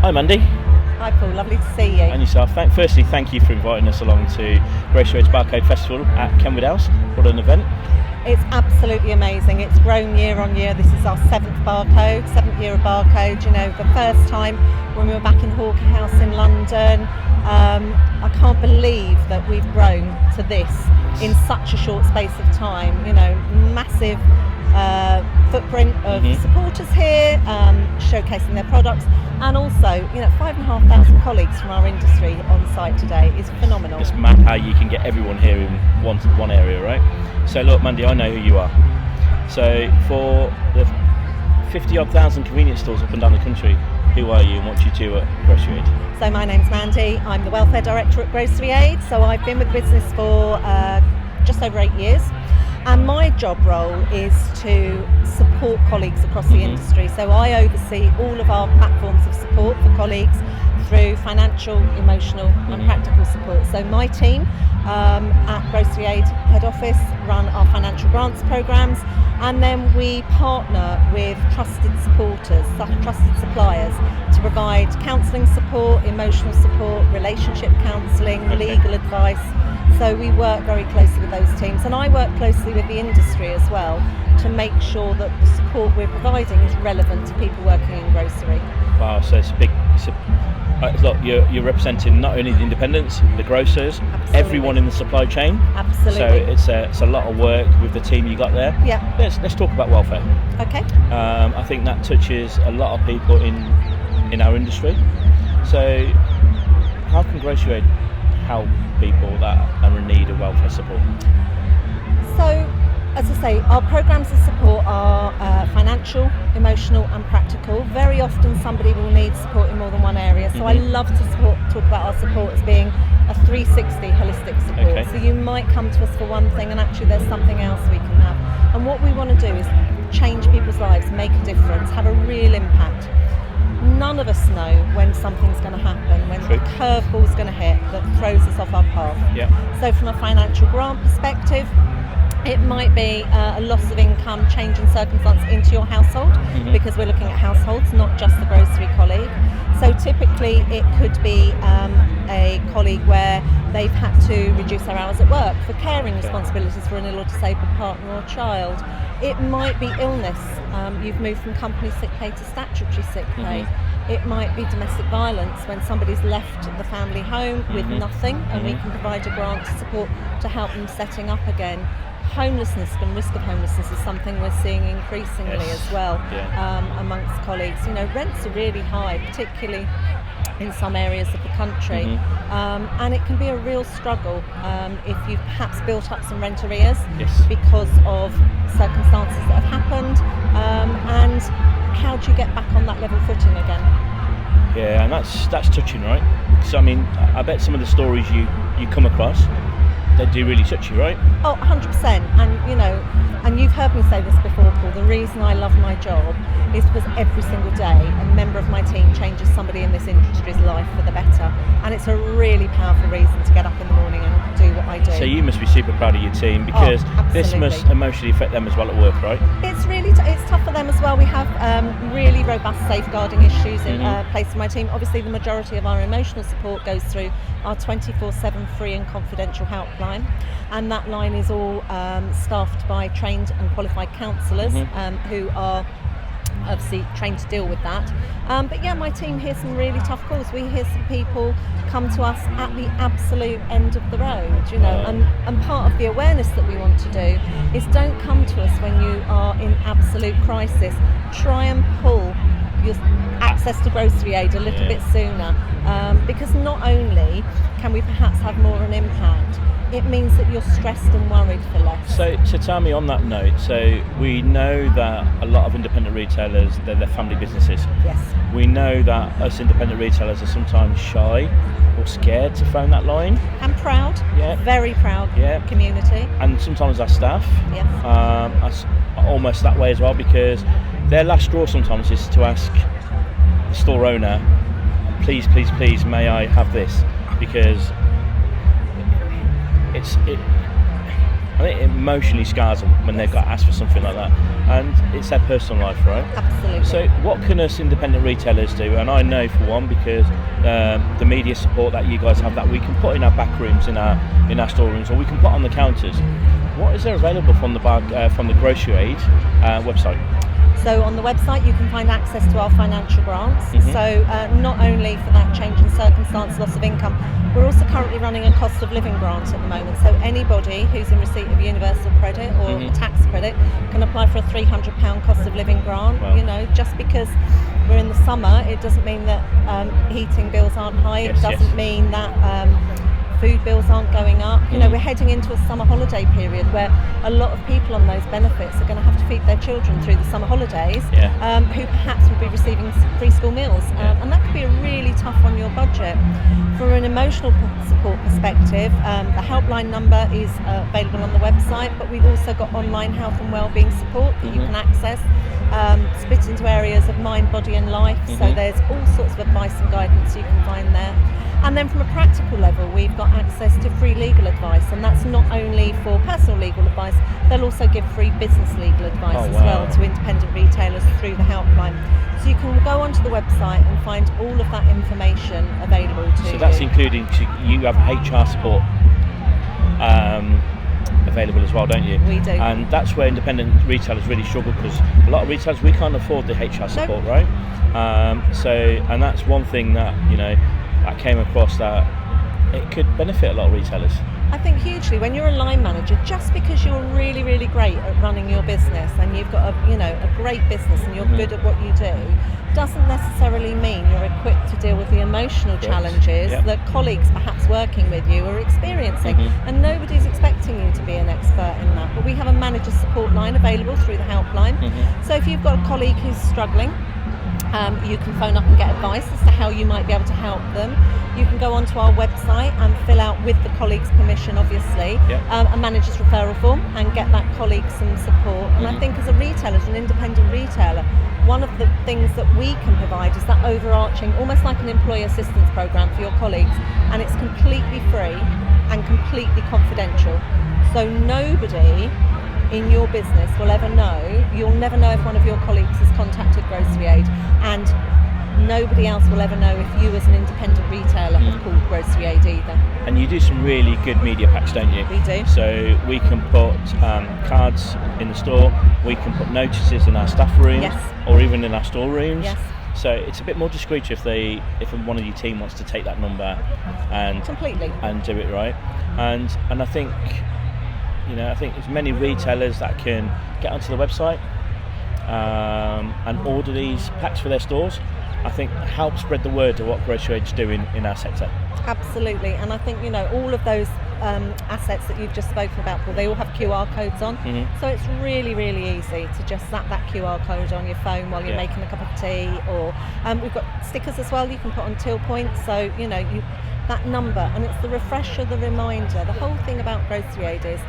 Hi Mandi. Hi Paul, lovely to see you. And yourself. Firstly, thank you for inviting us along to Grocery Aid's Barcode Festival at Kenwood House. What an event. It's absolutely amazing. It's grown year on year. This is our seventh year of Barcode. You know, the first time when we were back in Hawker House in London. I can't believe that we've grown to this in such a short space of time. You know, massive footprint of supporters here, showcasing their products, and also, you know, 5,500 colleagues from our industry on site today is phenomenal. It's mad how you can get everyone here in one area, right? So look, Mandi, I know who you are. So for the 50-odd thousand convenience stores up and down the country, who are you and what do you do at Grocery Aid? So my name's Mandi. I'm the Welfare Director at Grocery Aid. So I've been with the business for just over 8 years. And my job role is to support colleagues across the industry. So I oversee all of our platforms of support for colleagues through financial, emotional and practical support. So my team at Grocery Aid head office run our financial grants programmes, and then we partner with trusted supporters, trusted suppliers, to provide counselling support, emotional support, relationship counselling, legal advice. So we work very closely with those teams, and I work closely with the industry as well to make sure that the support we're providing is relevant to people working in grocery. Wow, so it's a big. Look, you're representing not only the independents, the grocers, everyone in the supply chain. Absolutely. So it's a lot of work with the team you got there. Yeah. Let's talk about welfare. Okay. I think that touches a lot of people in our industry. So how can Grocery Aid help people that are in need of welfare support? So, as I say, our programmes of support are financial, emotional and practical. Very often somebody will need support in more than one area. So I love to talk about our support as being a 360 holistic support. Okay. So you might come to us for one thing and actually there's something else we can have. And what we want to do is change people's lives, make a difference, have a real impact. None of us know when something's going to happen, when the curveball's going to hit that throws us off our path. Yeah. So from a financial grant perspective, it might be a loss of income, change in circumstance into your household, because we're looking at households, not just the grocery colleague. So typically it could be a colleague where they've had to reduce their hours at work for caring responsibilities for an ill or disabled partner or child. It might be illness. You've moved from company sick pay to statutory sick pay. It might be domestic violence when somebody's left the family home with nothing, and we can provide a grant to support to help them setting up again. Homelessness and risk of homelessness is something we're seeing increasingly as well amongst colleagues. You know, rents are really high, particularly in some areas of the country, and it can be a real struggle if you've perhaps built up some rent arrears because of circumstances that have happened, and how do you get back on that level footing again? Yeah, and that's touching, right? So I mean, I bet some of the stories you come across, they do really touch you, right? Oh, 100%. And you know, and you've heard me say this before, Paul, the reason I love my job is because every single day a member of my team changes somebody in this industry's life for the better, and it's a really powerful reason to get up in the morning and do what I do. So you must be super proud of your team, because this must emotionally affect them as well at work, right? It's really it's tough for them as well. We have really robust safeguarding issues in place in my team. Obviously the majority of our emotional support goes through our 24/7 free and confidential helpline, and that line is all staffed by trained and qualified counsellors who are obviously trained to deal with that. But yeah, my team hears some really tough calls. We hear some people come to us at the absolute end of the road, you know, and part of the awareness that we want to do is don't come to us when you are in absolute crisis. Try and pull your access to Grocery Aid a little bit sooner, because not only can we perhaps have more of an impact, it means that you're stressed and worried for less. So tell me on that note, so we know that a lot of independent retailers, they're family businesses. Yes. We know that us independent retailers are sometimes shy or scared to phone that line. And proud, very proud community. And sometimes our staff, Yes. almost that way as well, because their last straw sometimes is to ask the store owner, please, may I have this? Because I think it emotionally scars them when they've got asked for something like that, and it's their personal life, right? Absolutely. So what can us independent retailers do? And I know for one, because the media support that you guys have, that we can put in our back rooms, in our storerooms, or we can put on the counters. What is there available from the Grocery Aid website? So on the website you can find access to our financial grants. So not only for that change in circumstance, loss of income, we're also currently running a cost of living grant at the moment. So anybody who's in receipt of universal credit or a tax credit can apply for a £300 cost of living grant. Wow. You know, just because we're in the summer, it doesn't mean that heating bills aren't high. It doesn't mean that food bills aren't going up. You know, we're heading into a summer holiday period where a lot of people on those benefits are going to have to feed their children through the summer holidays, who perhaps will be receiving free school meals, and that could be really tough on your budget. For an emotional support perspective, the helpline number is available on the website, but we've also got online health and wellbeing support that you can access, split into areas of mind, body and life. So there's all sorts of advice and guidance you can find there. And then from a practical level, we've got access to free legal advice, and that's not only for personal legal advice, they'll also give free business legal advice as well to independent retailers through the helpline. So you can go onto the website and find all of that information available to you. So that's including, you have HR support available as well, don't you? We do. And that's where independent retailers really struggle, because a lot of retailers, we can't afford the HR support, right? And that's one thing that, you know, I came across that it could benefit a lot of retailers. I think hugely. When you're a line manager, just because you're really, really great at running your business and you've got a great business and you're good at what you do, doesn't necessarily mean you're equipped to deal with the emotional challenges that colleagues perhaps working with you are experiencing. And nobody's expecting you to be an expert in that. But we have a manager support line available through the helpline. So if you've got a colleague who's struggling, you can phone up and get advice as to how you might be able to help them. You can go onto our website and fill out, with the colleague's permission obviously, a manager's referral form and get that colleague some support. And I think as a retailer, as an independent retailer, one of the things that we can provide is that overarching, almost like an employee assistance programme for your colleagues, and it's completely free and completely confidential. So nobody in your business will ever know, you'll never know if one of your colleagues has contacted Grocery Aid, and nobody else will ever know if you as an independent retailer have called Grocery Aid either. And you do some really good media packs, don't you? We do. So we can put cards in the store, we can put notices in our staff rooms, or even in our storerooms. So it's a bit more discreet if one of your team wants to take that number and do it right. And I think, you know, I think there's many retailers that can get onto the website and order these packs for their stores. I think help spread the word of what Grocery Aid's doing in our sector. Absolutely, and I think, you know, all of those assets that you've just spoken about, Paul, they all have QR codes on, so it's really, really easy to just slap that QR code on your phone while you're making a cup of tea, or we've got stickers as well you can put on till points, so you know, that number, and it's the refresher, the reminder. The whole thing about Grocery Aid is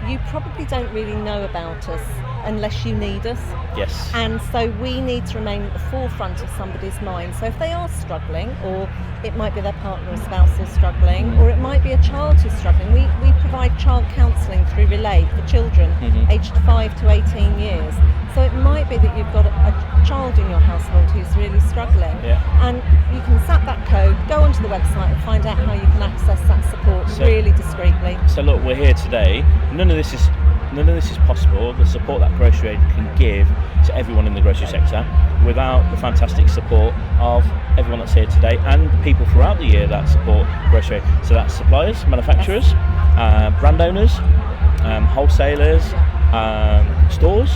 you probably don't really know about us unless you need us. Yes. And so we need to remain at the forefront of somebody's mind. So if they are struggling, or it might be their partner or spouse who's struggling, or it might be a child who's struggling, we provide child counselling through Relate for children aged 5 to 18 years. So it might be that you've got a child in your household who's really struggling, and you can zap that code, go onto the website and find out how you can access that support really discreetly. So look, we're here today. None of this is possible, the support that Grocery Aid can give to everyone in the grocery sector, without the fantastic support of everyone that's here today and people throughout the year that support Grocery Aid. So that's suppliers, manufacturers, brand owners, wholesalers, stores,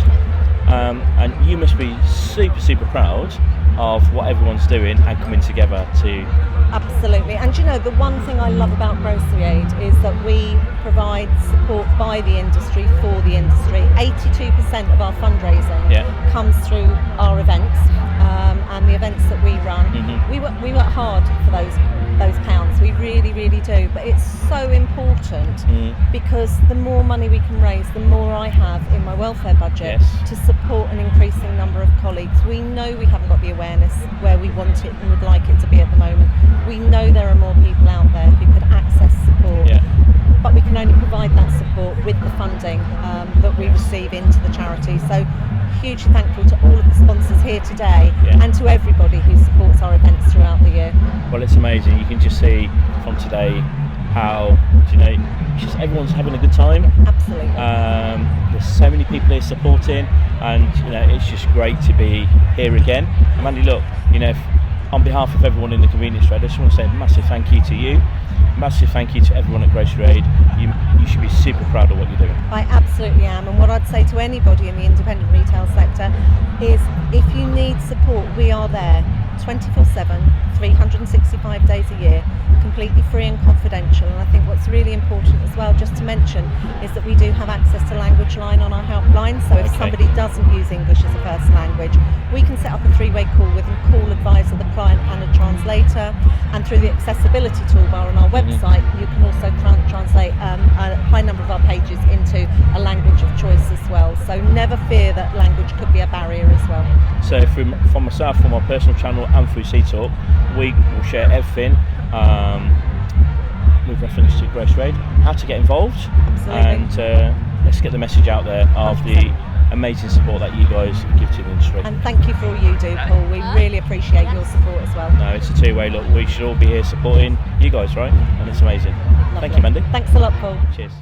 and you must be super, super proud of what everyone's doing and coming together to... Absolutely, and you know, the one thing I love about Grocery Aid is that we provide support by the industry for the industry. 82% of our fundraising comes through our events, and the events that we run. We work hard for those pounds, we really, really do, but it's so important because the more money we can raise, the more I have in my welfare budget to support an increasing number of colleagues. We know we haven't got the awareness where we want it and would like it to be at the moment. We know there are more people out there who could access support. but we can only provide that support with the funding that we receive into the charity. So hugely thankful to all of the sponsors here today and to everybody who supports our events throughout the year. Well, it's amazing. You can just see from today how, just everyone's having a good time. Absolutely. There's so many people here supporting, and it's just great to be here again. And Mandi, look, on behalf of everyone in the convenience trade, I just want to say a massive thank you to you. Massive thank you to everyone at Grocery Aid. You should be super proud of what you're doing. I absolutely am, and what I'd say to anybody in the independent retail sector is if you need support, we are there 24/7, 365 days a year, completely free and confidential. And I think what's really important as well, just to mention, is that we do have access to language line on our helpline. So if somebody doesn't use English as a first language, we can set up a 3-way call with a call advisor, the client and a translator. And through the accessibility toolbar on our website, you can also translate a high number of our pages into a language of choice as well. So never fear that language could be a barrier as well. So from myself, from my personal channel and through C-Talk, we will share everything with reference to Grocery Aid, how to get involved. Absolutely. And let's get the message out there of the amazing support that you guys give to the industry. And thank you for all you do, Paul. We really appreciate your support as well. No, it's a two-way. Look, we should all be here supporting you guys, right? And it's amazing. Lovely. Thank you, Mandi. Thanks a lot, Paul. Cheers.